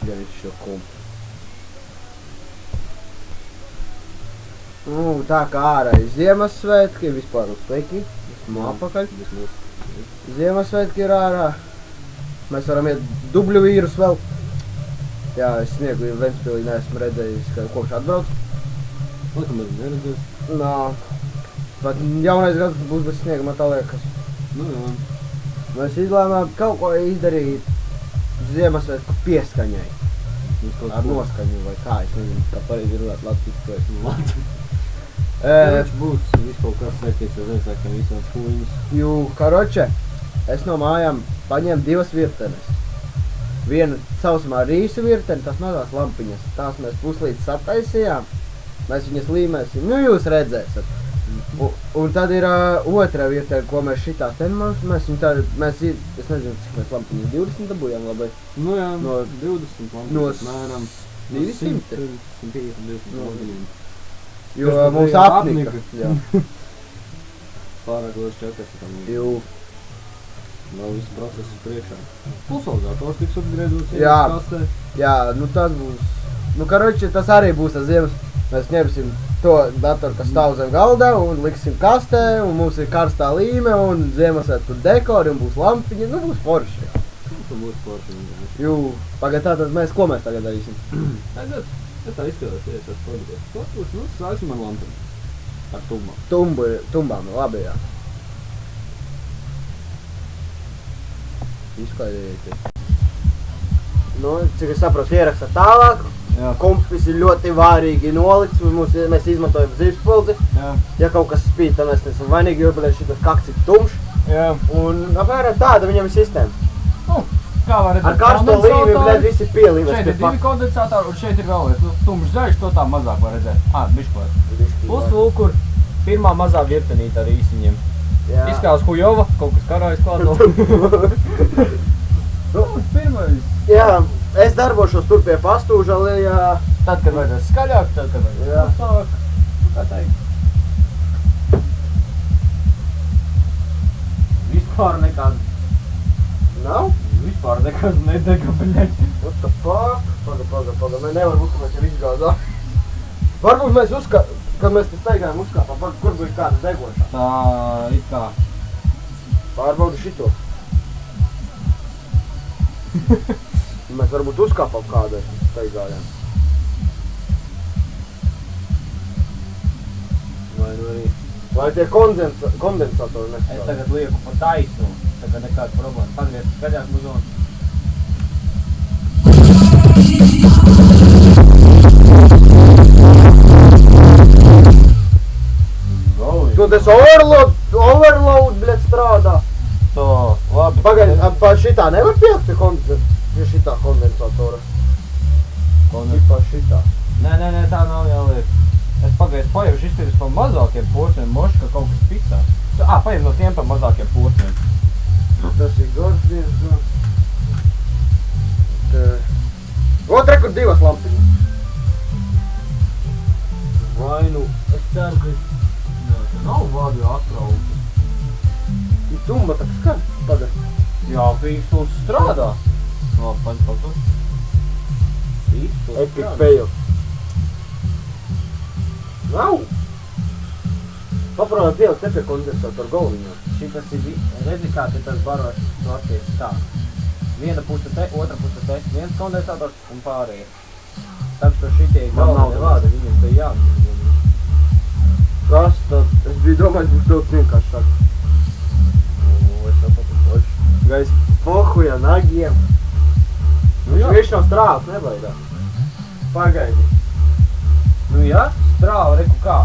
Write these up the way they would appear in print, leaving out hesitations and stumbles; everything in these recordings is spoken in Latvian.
Gan šo kumpu. Tā kā ārā ir Ziemassvētki, vispār uz pleki. Esmu apakaļ. Ziemassvētki ir ārā. Mēs varam iet dubļu vīrus vēl. Jā, es sniegu Ventspilī neesmu redzējis, ka kopš atbrauc. Laikam arī neredzēs. Nā. Bet jaunais gads būs bez sniega, man tā liekas. Nu jā. Mēs izlēmām kaut ko izdarīt Ziemassvētku pieskaņai. Ar noskaņu vai kā, es nezinu, kā pareizi runāt latviski. Karoči būs viskaut kas saistīts ar Ziemassvētkiem visāds huīņas. Karoče, es no mājām paņēmu 2 virtenes. Viena sausumā rīsu virteni, tās mazās lampiņas. Tās mēs puslīdz sataisījām. Mēs viņas līmēsim. Nu, jūs redzēsiet. Un tad ir otrā virtene, ko mēs šitās te mēs viņu tā, es nezinu, cik mēs lampiņas 20 dabūjām labai. Nu jā, no 20 lampiņas, mēram 200? 150 lampiņas. Jo mums apnika. Jā. Pārāk liels čekas tam. Jū. Nav visu procesu priekšā. Pulsalizators tiks upgrēdots kastē. Jā, nu tas būs. Nu, karoči, tas arī būs tas ziemas. Mēs ņemsim to datoru, kas stāv zem galda un liksim kastē, un mums ir karstā līme, un Ziemassvētku dekori, un būs lampiņa. Nu, būs forši. Tu būs forši. Jū, pagad tātad ko mēs tagad darīsim? Tagad, ja tā izskatās, ja es esmu pagatavs. Varbūt, nu, sāksim ar lampiņu. Ar tumbām. Tumbām, labi, jā. Izklaidēties. Nu, cik es saprotu, ierakstā tālāk. Jā. Kompis ir ļoti vārīgi nolikts, mēs izmantojam zivspuldzi. Jā. Ja kaut kas spīd, tad mēs esam vainīgi, jo šitas kakts ir tumšs. Jā. Un apmēram tāda viņam ir sistēma. Nu, kā var redzēt, ar karsto līmi, blēd, visi pielīmēs. Šeit ir 2 kondensatori, un šeit ir vēl viens tumšs zaļš, to tā mazāk var redzēt. Bišķklāt. Plus lūk, kur pirmā mazā virtenīta ar īsiņiem. Izskās hujova, kaut kas karājas klāt. Nu, pirmais. Jā, es darbošos tur pie pastūža, jā. Tad, kad vajadzēs skaļāk, tad, kad vajadzēs klusāk. Kā teikt? Vispār nekāds. Nav? Vispār nekāds nedega, bļaļ. What the fuck? Paga. Mēs nevar būt, ka mēs jau izgāzām. Varbūt mēs kad mēs te steigājam uzkāpām, kur bija kāda degošā. Tā, it kā. Pārbaudu šito. Mēs varbūt uzkāpām kādai steigājām. Vai nu arī. Vai tie kondensatori neskatās? Es tagad lieku pa taisnu, tagad nekāda problēma. Pagriez skaļāk muzonu. Tu tas overload, bļet, strādā. To, labi. Pagaid, pa šitā nevar pielikt pie šitā kondensatora? Pa šitā. Nē, tā nav jāliek. Es pagaidu pajaušu iztīrus pa mazākiem posmiem, moši, ka kaut kas pisās. Paiem no tiem pa mazākiem posmiem. Tas ir gors, viens gors. Otra, kur 2 lampiņas. Vai nu, es ceru, ka nav vārdi atrauti. Ir tumba, tak skan. Pagad. Jā, pīkstuls strādā. Labi, paņem. Pīkstuls Epic fail. Nav. Paprāvēt pielikt te pie kondensatoru galviņā. Šitas ir, redzi kā te tas barošs tu attiec tā. Viena puse te, otra puse te. Viens kondensators un pārējie. Tad, ka šitie galvenie vārdi, viņiem te jāmīt. Kas tad? Es biju domājis, būs daudz vienkāršāk. Es sapratu forši. Gais pohuja nagiem. Viņš nav strāvs, nebaidās. Pagaidi. Nu jā, strāva, reku kā.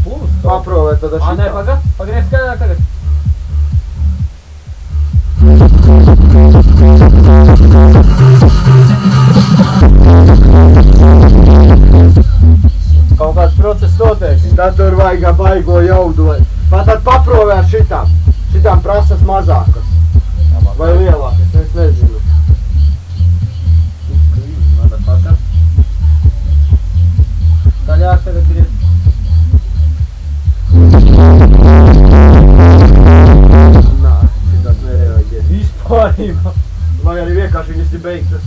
Plus. Paprovēt tad ar šitā. Nē, pagriez skaidrāk tagad. Kaut kāds process notiek. Tad tur vajag baigo jaudu. Tad paprovē ar šitām. Šitām prasas mazākas. Vai lielākas, es nezinu. Skaļāk tagad griez. Nā, šitās nereaģē. Vispārībā. Vai arī vienkārši viņas ir beigtas.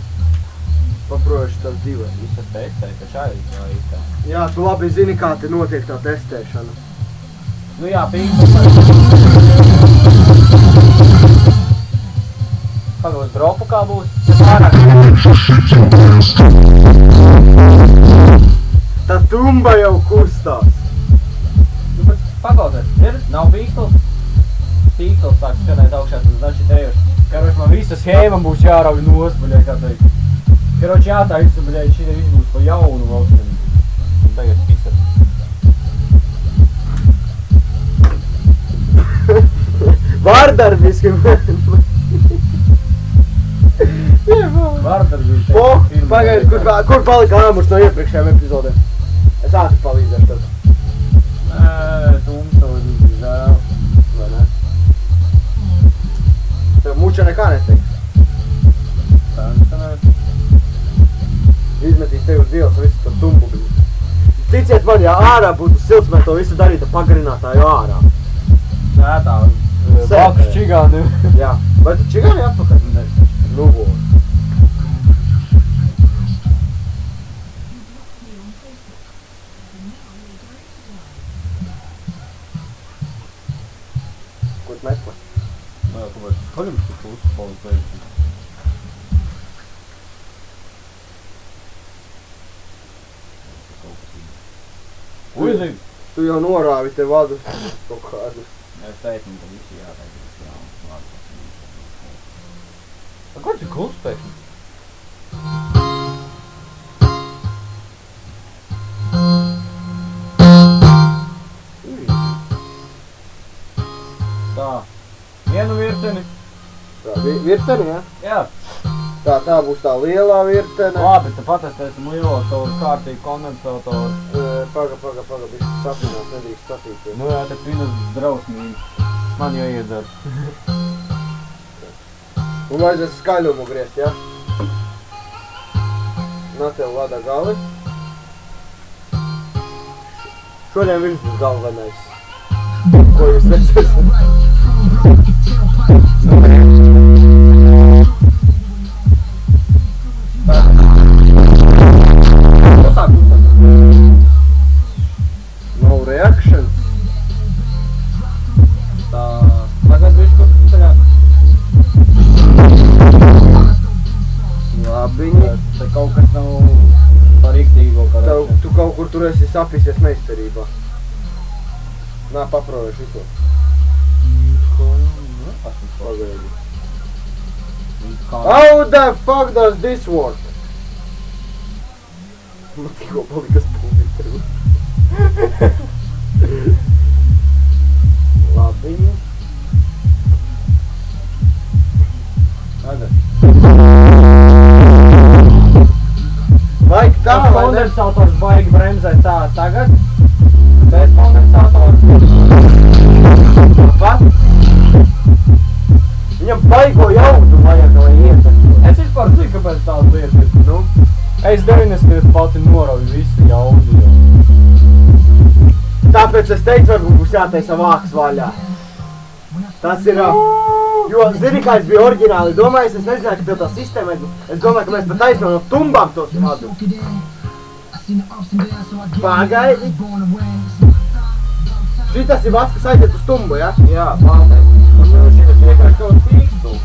Paprojuši tās divas. Visas testē, ka šādi jau īstā. Jā, tu labi zini, kā te notiek tā testēšana. Nu jā, pīkstās. Pagod dropu kā būs. Tā tumba jau kustās. Nu, pēc pagaudies, ir? Nav pīkstals? Pīkstals sāks skanēt augšā, tas daži tejuši. Karoči, man visa schēma būs jārauj nos, baļai, kā teikt. Karoči, jātaisa, baļai, šī viss būs pa jaunu valstiem. Un tagad pisat. Vārdarbiski. Vārdarbība. Pagaidi, kur palika āmurs no iepriekšējām epizodēm? Es ātri palīdzēšu tad. Tumsoļi, žēl. Vai ne? Tev muča nekā neteiks. Izmetīs tevi uz ielas visu par tumbu. Ticiet man, ja ārā būtu silts, mēs to visu darītu pagarinātāju ārā. Nē, tā. Blakus čigāni. Jā. Vai tu čigāni atpakaļ? Ne. Nu, vo. Ko tu meklē? Nē, kāpēc skaļums tik uzpalīdzējuši. Uizīgi! Tu jau norāvi te vadu kaut kādu. Es teicu, ka visi jāteikt. Ko tu klusi pēkšņi? Tā. Vienu virteni. Tā, virteni, ja? Jā. Tā būs tā lielā virtene. Labi, tu patestēsim lielo savu kārtīgu kondensatoru. Paga, bišķi sapinās, nedrīkst sapīties. Nu jā, te pinas drausmīgi. Man jau iedzer. Un vajadzēs skaļumu griezt, ja? Na tev vada gali. Šodien viņš būs galvenais. Ko jūs redzēsiet? No reactions. Tā, tagad bišķi tagad. Labiņi. Te kaut kas nav par riktīgo karoči. Tu kaut kur tur esi sapīsies meistarībā. Nā, paprovēšu šito. Pagaidi. How the fuck does this work? Man tikko palika spūmīteru. Labiņi. Tagad. Vajag tā, vai ne? Kondensators baigi bremzē tā tagad. Bez kondensators. Pat? Viņam baigo jaudu vajag, lai iet. Es vispār zinu, kāpēc tādas lietas. Nu? Es 90 pati norauju visu jaudu. Tāpēc es teicu, varbūt būs jātaisa vāks vaļā. Tas ir... Jo, zini, kā es biju oriģināli domājis, es nezināju, ka tev tā sistēma, es domāju, ka mēs pat taisno no tumbām tos vadu. Pagaidi. Šitas ir vats, kas aiziet uz tumbu, ja? Jā, baltais. Šitas vienkārši kaut pīkstuls.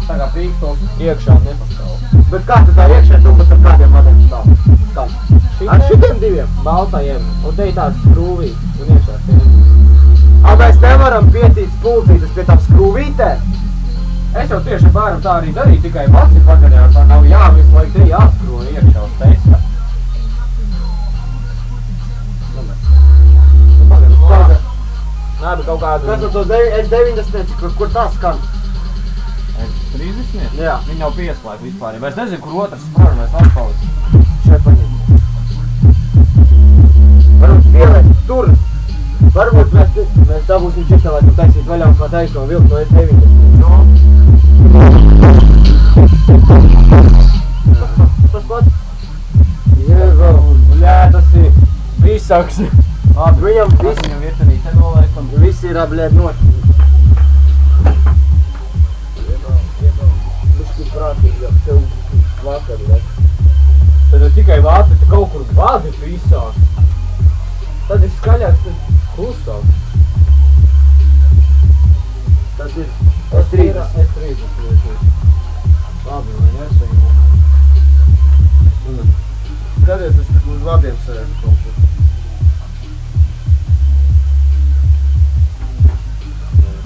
Tā kā pīkstuls iekšā nepastāv. Bet kā tu tā iekšē tumbas ar kādiem vadiem stāv? Kā? Ar šitiem diviem? Baltajiem. Un te ir tāds skrūvīts un iekšā tiem. Mēs nevaram pietīt spulcītas pie tām skrūvītēm? Es jau tieši varam tā arī darīt, tikai pats ir pagarināt, tā nav visu laiku te jāskrūva iekšā uz testa. Nē, bet kaut kādu... Kas ar to S90, kur tā skan? S30? Jā. Viņi nav pieslēgti vispār. Es nezinu, kur otrs sprāna mēs atpalicis. Šeit paņem. Varbūt pielēt tur. Varbūt mēs dabūsim šitā, lai tu taisīt vaļā un kā taisno vilkt no S90. No. Tas pats? Jēzo. Bļā, tas ir visaks. Labi, viņam virtenīte nolaikam. visi ir, blēd, nošķi. Labi pisāk. Tad ir skaļāks, tad klusāk. Tas ir S30. Labi, vai nesaņemu. Skaties, es uz vadiem sēžu kaut kur.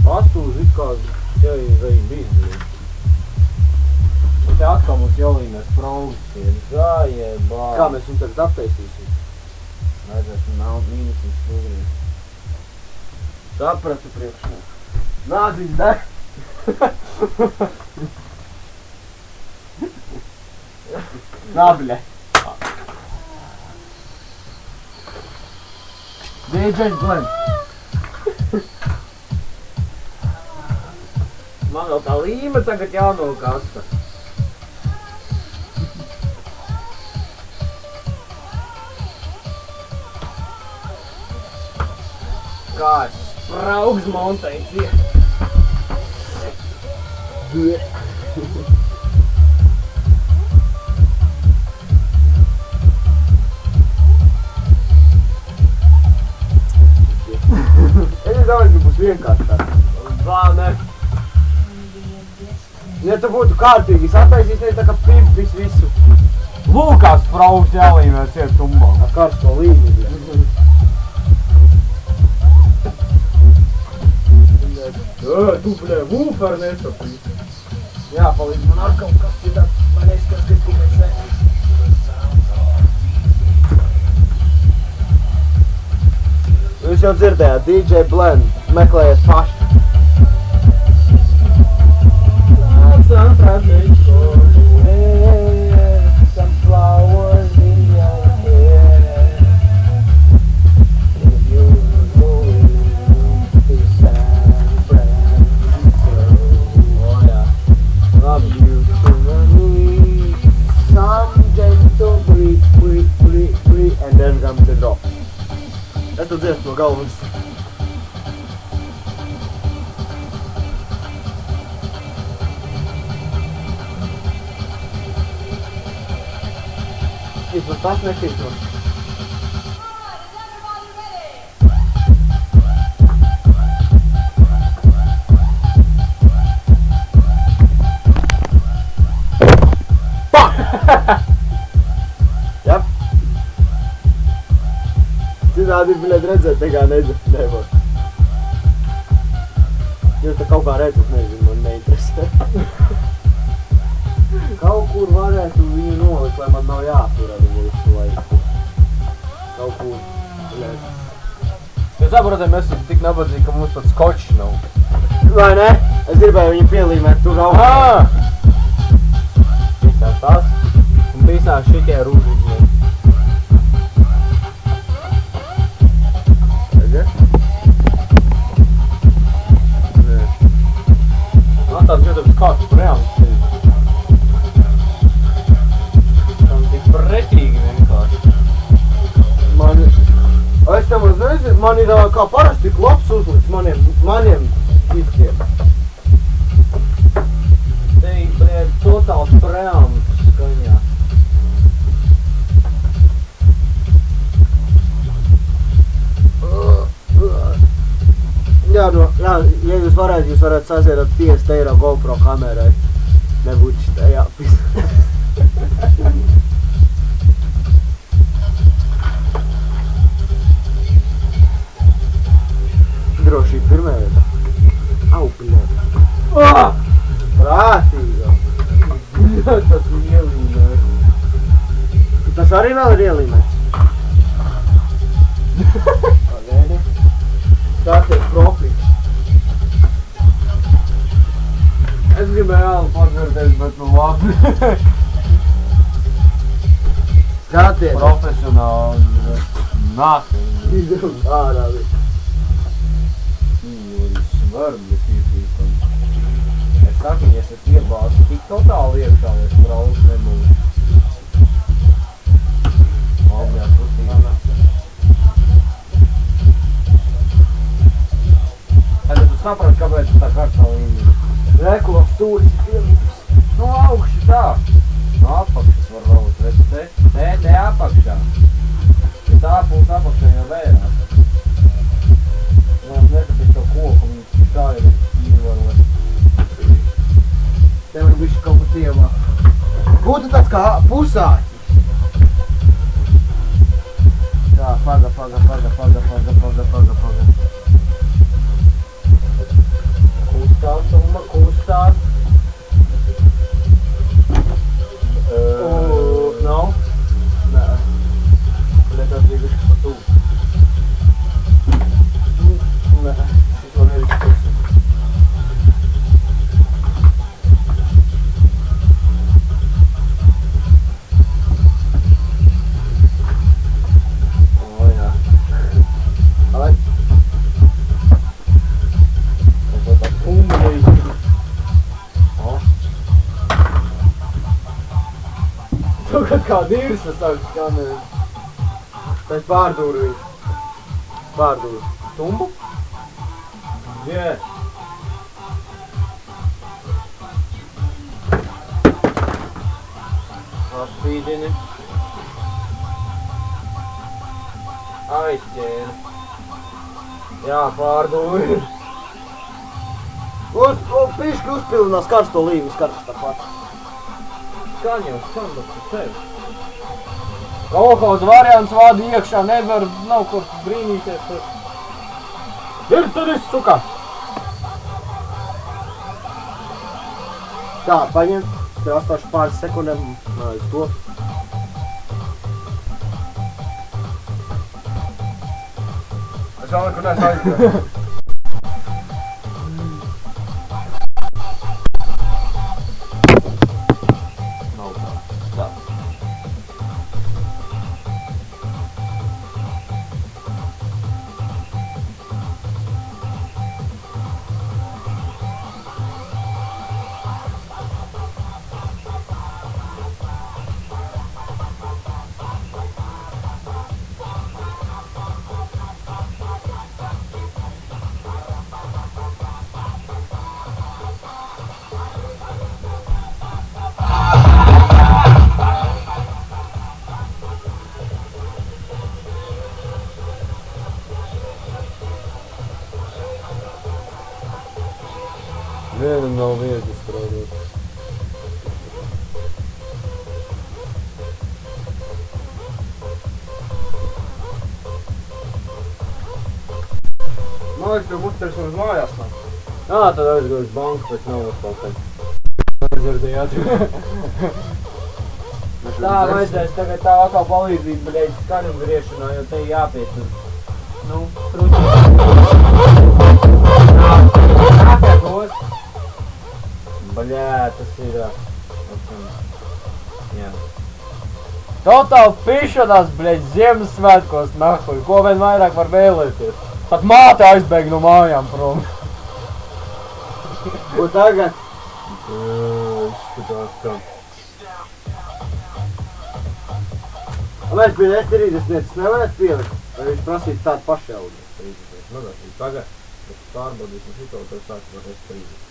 Pastūži it kā ķēji vajag bīzdi. Un te atkal mums jālīmēs praugas ir zājēbā. Kā mēs viņu tagad attaisīsim? Vajadzēs mīnus un stūgrīt. Sapratu priekšā. Nāziņ, ne? Nabļe. DJ Glenn. Man vēl tā līme tagad jānokasta. Kāds spraugs montēts ir. Es domāju, ka būs vienkāršāk. Vā, ne. Ja tu būtu kārtīgi, sataisīs ne tā kā pimpis visu. Lūkās spraugs jālīmē ciet tumbā. Ar karsto līmi, bļa. Tu, bļē, vūper nesapīt. Jā, palīdz man ar kaut kas citāt. Man neizskats, kas tikai sēž. Jūs jau dzirdējāt, DJ Blend, meklējiet paši. San Francisco. Some flowers in your hair. And you're going to San Francisco. Oh, jā. Labi. You can need some gentle breathe, and then comes the drop. Es to dziesmu no galvas. Vismaz tas netīkos. Jep. Citādi, bļed, redzēt, nekā nevar. Jūs te kaut kā redzat, nezinu, man neinteresē. Kaut kur varētu viņu nolikt, lai man nav jātur ar visu laiku. Kaut kur, bļed. Jūs saprotat, mēs esam tik nabadzīgi, ka mums pat skočs nav. Vai ne? Es gribēju viņu pielīmēt tur augstā. Visās tās un visās šitie rūžīgi. Tagad? Nē. Man tās gadams kāds reāli ir. Tam tik pretīgi vienkārši. Es tam uzreiz, man ir kā parasti tik labs uzliks maniem itkiem. Te ir, bļēd, totāls preāms skaņā. Jā, ja jūs varētu sasiedāt 50 eiro GoPro kamerai. Nebūtu šitā jāpis. Drošība pirmajā vietā. Au, bļēd. Prātīga. Tas ir ielīmēs. Tas arī vēl ir ielīmēts. Pagaidi. Skaties profils. Es gribēju reāli pagardēt, bet nu labi. Skaties. Profesionāli. Nākam. Izdevums ārā viss. Svarbi pīpītam. Es saku, ja es iebāzu tik totāli iekšā, es braucu nebūtu. Labjās pusīgā. Tad tu saprati, kāpēc tā karstā līnija? Rekula stūris ir pielīdus. No augšu tā. No apakšas var raut, redz te apakšā. Ārpus apakšā jau vērās. Mums nesapīs to koku, un tā jau ir izvarot. Tev ir bišķi kaut ko tievāk. Būtu tāds kā pusāķis. Tā, paga. Kustās, Tuma, kustās. Nav? Nē. Liekas, bija bišķi pa tūku. Nē. Šito neizskatās. O, jā. Ai. Es vēl tā Tuma neizskatās. O. Tu kā divas tas sāk skanēt. Pēc pārdūru viņš. Pārdūru. Tumbu? Jē. Apspīdini. Aizķēri. Jā, pārdūri. Pišķi uzpildinās karsto līvi, karsts tāpat. Skan jau, skan, bet par sevi. Kolhoz variants vādi iekšā, nevar, nav kur brīnīties par... Virtunis, suka! Tā, paņem. Tev atstāšu pāris sekundēm. Uz to. Es vēl nekur neesmu aizgājis. Nav tā. Tā. Vienam nav viegli strādāt. Man liekas, tev muters uz mājās nav. Ā, tad aizgāju uz banku pēc nav atpakaļ. Aizardījāt. Tā, vajadzēs tagad tā atkal palīdzību, bļeļ, skaņu griešanā, jo te jāpietur. Nu, truķi. Nākāt nost. Bļē, tas ir... Jā. Totāli pišanās, bļeļ, Ziemassvētkos, nahuj, ko vien vairāk var vēlēties. Pat māte aizbēg no mājām prom. Un tagad? Izskatās, ka... Mēs bija S30 nevarētu pielikt, vai viņš prasītu tādu pašjaudu? 30. Mazāk, tagad, es pārbaudīsim šito, tad sāks var S30.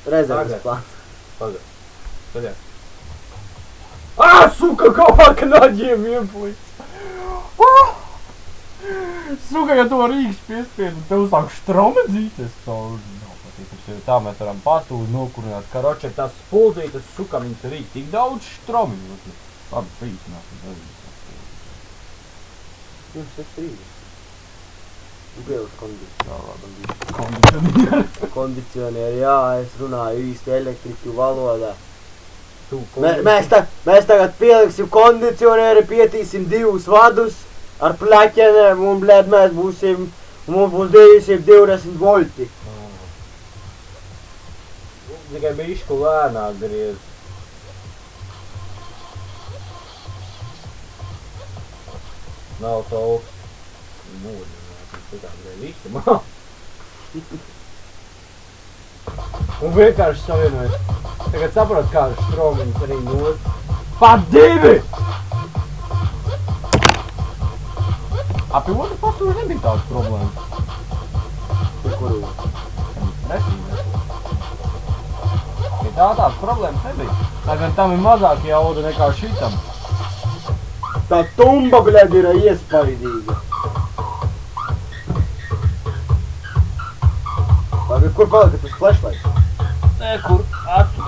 Rezerves plāns. Pagad. Pagad. Ā, suka, kopā knaģiem ieplīts! Suka, ja to Rīgas piespiedu, tev sāk štromedzīties cauri. Nav patīkams, jo tā mēs varam pastūri nokurināt. Karoče, tās spuldzītas, suka, viņas rīt tik daudz štromi. Labi, pīcinās, Jums S30. Pielikt kondicionieri. Kondicionieri, jā, es runāju īsti elektriķu valodā. Mēs tagad pieliksim kondicionieri, pietīsim 2 vadus ar pleķenēm un, blēd, mēs būsim, mums būs 220 volti. Tikai bišku lēnāk griez. Nav to mūdināt, tā griez visu mā. Un vienkārši savienojas. Tagad saprot, kādu štromiņus arī nost. Pat 2! Api otru pastūri nebija tādas problēmas. Kuru? Nesīnē. Ja tā tādas problēmas nebija. Tagad tam ir mazāk jauda nekā šitam. Tā tumba, bļaļ, ir iespaidīga. Labi, kur palika tas flashlights? Nē, kur acu.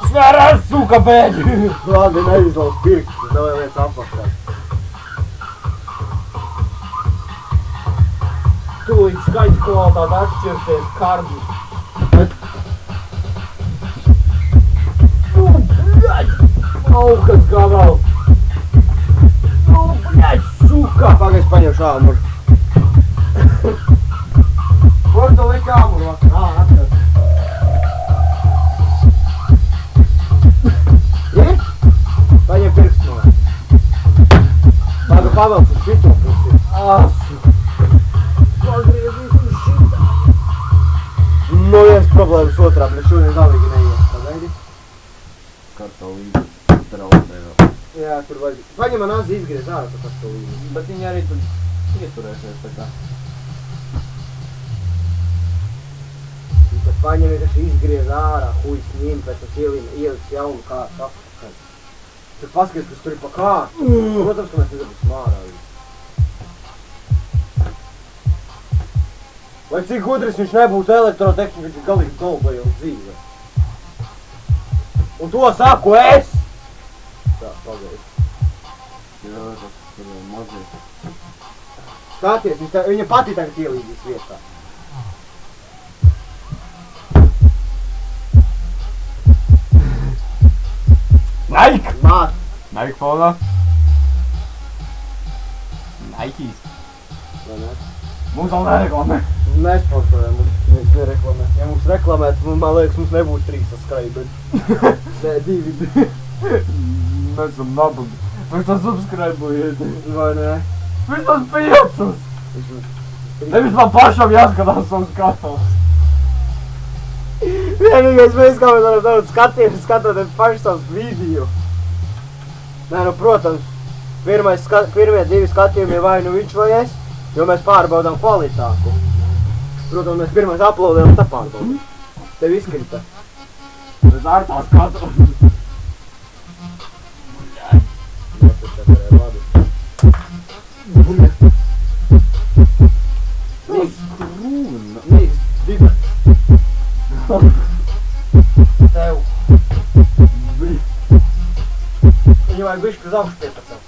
Svērās, suka, bēģi! Labi, neizlauz pirkstus, tas nav viens apakšā. Tūlīt skaļas kvalitāte atšķirsies kardu. Bļaļ! Aukas gabal! Bļaļ, suka! Pagaid, paņemšu āmuru. Kur tu liki āmuru? Atkat. Ir? Paņem pirkstu no. Paga pavelc uz šito pusi. Asu! Pagriezīs uz šitā! Nu, viens problēmas otrā, bet šodien galīgi neies. Pagaidi. Kartolība traucē vēl. Jā, tur vajag. Paņem man azi izgriez ārā to kartolību. Bet viņi arī tur ieturēsies tā kā. Tad paņem vienkārši izgriez ārā, huļs ņem, pēc tas ieliks jaunu kārtu apakaļ. Tur paskaties, kas tur ir pa kārtu. Protams, ka mēs nedabūsim ārā. Lai cik gudris viņš nebūtu elektrotehnika, viņš ir galīgi dolbējums dzīve. Un to saku es! Tā, pagaid. Jā, tas tur mazliet. Skaties, viņa pati tagad ielīdīs vietā. Nike! Māt! Nike fonā. Nikes. Vai ne? Mums vēl nereklamē. Mēs sponsorējam, mums nereklamē. Ja mums reklamētu, man liekas, mums nebūtu 3 subscriberi. Nē, 2. Mēs esam nabagi. Mēs to subscribējiet. Vai ne? Vismaz 5! Nevis man pašam jāskatās savus skatos. Vienīgais mēs kā mēs varam daudz skatījums, skatoties paši savus video. Nē, nu, protams, pirmie 2 skatījumi ir vai nu viņš vai es, jo mēs pārbaudām kvalitātu. Protams, mēs pirmais uploadējam un tā pārbaudām. Tev izkrita. Mēs ar tā skatos. Mēs taču varēja labi. Mīgs dibet. Tev. Viņu vajag bišķi uz augšu piepacēt.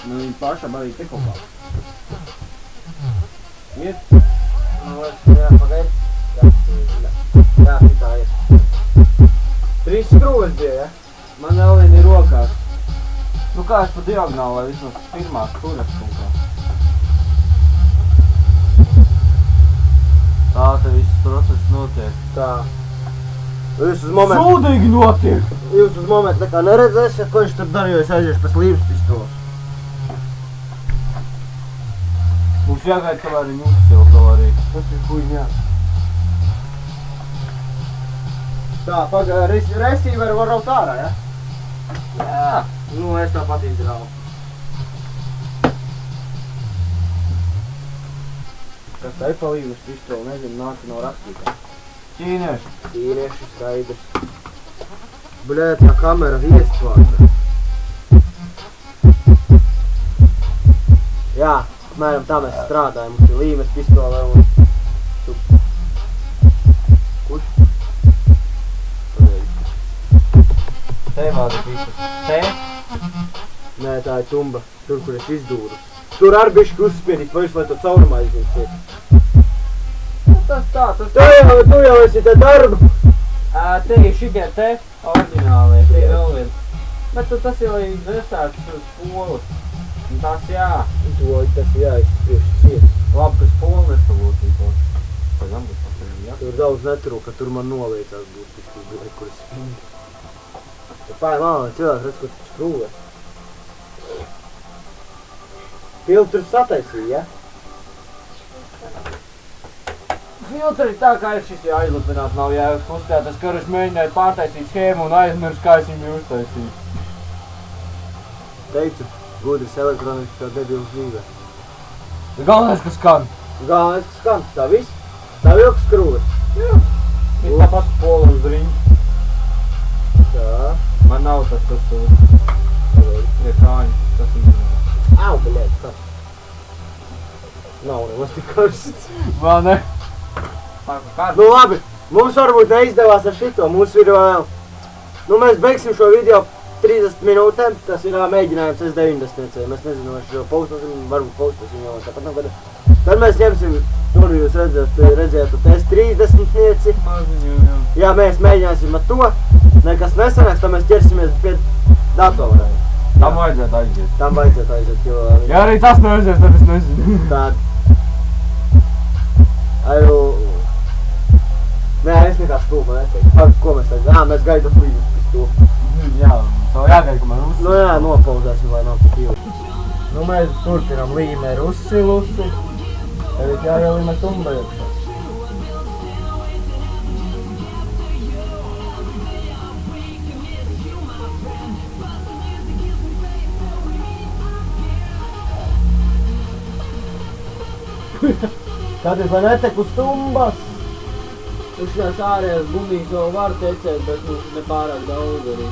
Nu, viņi pašam arī tik kopā. Iet? Nu, jā, pagaid. Jā, tā iet. 3 skrūves bija, ja? Man vēl vien ir rokās. Nu kā es pa diagonāli, lai vismaz pirmās turas kaut kā. Tā te viss process notiek. Tā. Jūs uz momentu... Sūdīgi notiek! Jūs uz momentu nekā neredzēsiet, ko viņš tur dara, jo es aiziešu pēc lības pistoles. Mums jāgaida, kamēr viņi uzsilto vēl arī. Tas ir huņā. Tā, paga, receiver var raut ārā, ja? Jā! Nu, es tāpat izrāvu. Kas tā ir palīgus pistoli, nezinu, nāca no rakstītā. Ķīnieši! Tīrieši skaidrs. Bļēt, tā kamera iestvārta. Jā, apmēram tā mēs strādājam. Mums ir līmes pistolē un... Kurš? Te vādi pistas. Te? Nē, tā ir tumba. Tur, kur es izdūru. Tur ar bišķi uzspiedīt, pavis, lai to caurumā izņemsiet. Tas tā, tas Tu jau esi te darbu. Te ir šitie te oriģinālie, te ir vēl viens. Bet tas ir, lai nesāks uz polas. Un tās jā. Tas jāizspriež ciet. Labi, ka spola nesalūtītos. Pēc tam būs pasarīgi, jā? Tur daudz netrūka, tur man noliecās būt pišķi, kur es spīnu. Pāri malā, cilvēks redz, ko tu skrūvē. Filtrus sataisīja, ja? Filtri tā kā ir šis jāizlapinās, nav jēgas kustēt. Es karuši mēģināju pārtaisīt schēmu un aizmirst, kā es viņu uztaisīju. Teicu, gudrs elektroniski kā debils dzīvē. Galvenais, ka skan. Galvenais, ka skan. Tā viss? Tā vilka skrūves? Jā. Ir tāpat spola uz riņķi. Tā. Man nav tas, kas tur ir kāņi. Tas ir minēts. Au, biļēt, kas? Nav nemaz tik karsts. Vēl ne? Kāds? Nu labi, mums varbūt neizdevās ar šito. Mums ir, nu mēs beigsim šo video 30 minūtēm. Tas ir mēģinājums S90. Mēs nezinām, vai šo postosim, varbūt postosim jau tāpat nav gada. Tad mēs ņemsim, tur jūs redzētu S30. Maziņu, jā. Ja mēs mēģināsim ar to, nekas nesanāks, tad mēs ķersimies pie datorā. Tam vajadzētu aiziet. Tam vajadzētu aiziet, jo... Ja arī tas neaiziet, tad es nezinu. Tād... Aiju... Nē, es nekā stūpa neteiktu. Ko mēs tagad? Mēs gaidām līdzi pēc stūpa. Jā, tev jāgaida, ka man uzsver. Nu jā, nopauzēsim, lai nav tik ilgi. Nu mēs turpinām līme ir uzsilusi. Tagad jāielīmē tumba iekšā. Tātad, lai netek uz tumbas. Uz šās ārējās gumijas vēl var tecēt, bet nu nepārāk daudz arī.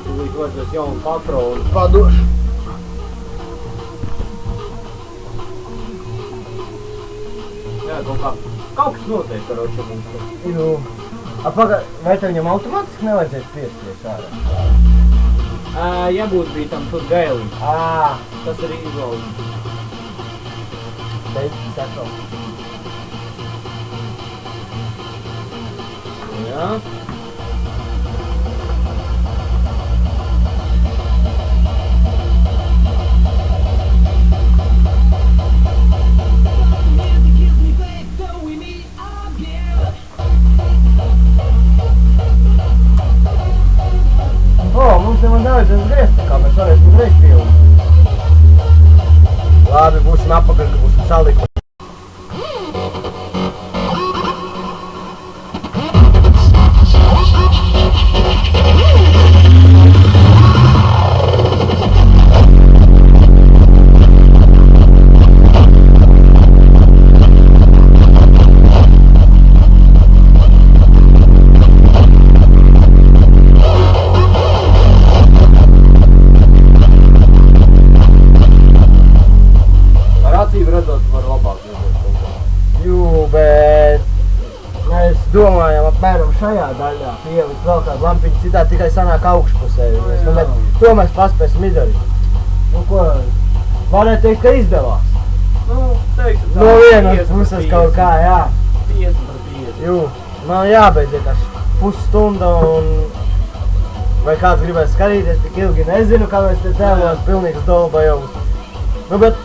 Tūlīt vajadzēs jaunu patronu. Padošu. Jā, kaut kas notiek, karoči, mums. Jū. Apaga, vai tev viņam automātiski nevajadzēs piesties ārā? Ja būtu bija tam tur gaili. Tas arī izvalda. Beidz, seko. Jā. Mums nemaz nevajadzēs griezt, tā kā mēs varēsim uzreiz filmēt. Labi, būsim apakaļ, ka būsim salikuši. Domājam apmēram šajā daļā pielikt vēl kādu lampiņu, citādi tikai sanāk augšpusē. Nu, bet to mēs paspēsim izdarīt. Nu, ko? Varētu teikt, ka izdevās. Nu, teiksim tā. No vienas puses kaut kā, jā. 50/50. Jū, man jābeidz vienkārš pusstunda un... Vai kāds gribēs skatīties tik ilgi, nezinu, kā mēs te tēlojam pilnīgs dolbajovs. Nu, bet...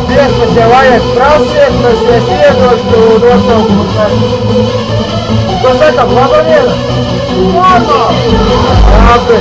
Dziesmas, ja vajag prasiet, tas es iedošu nosaukumu. Ko sakam, laba viena? Normāli! Labi!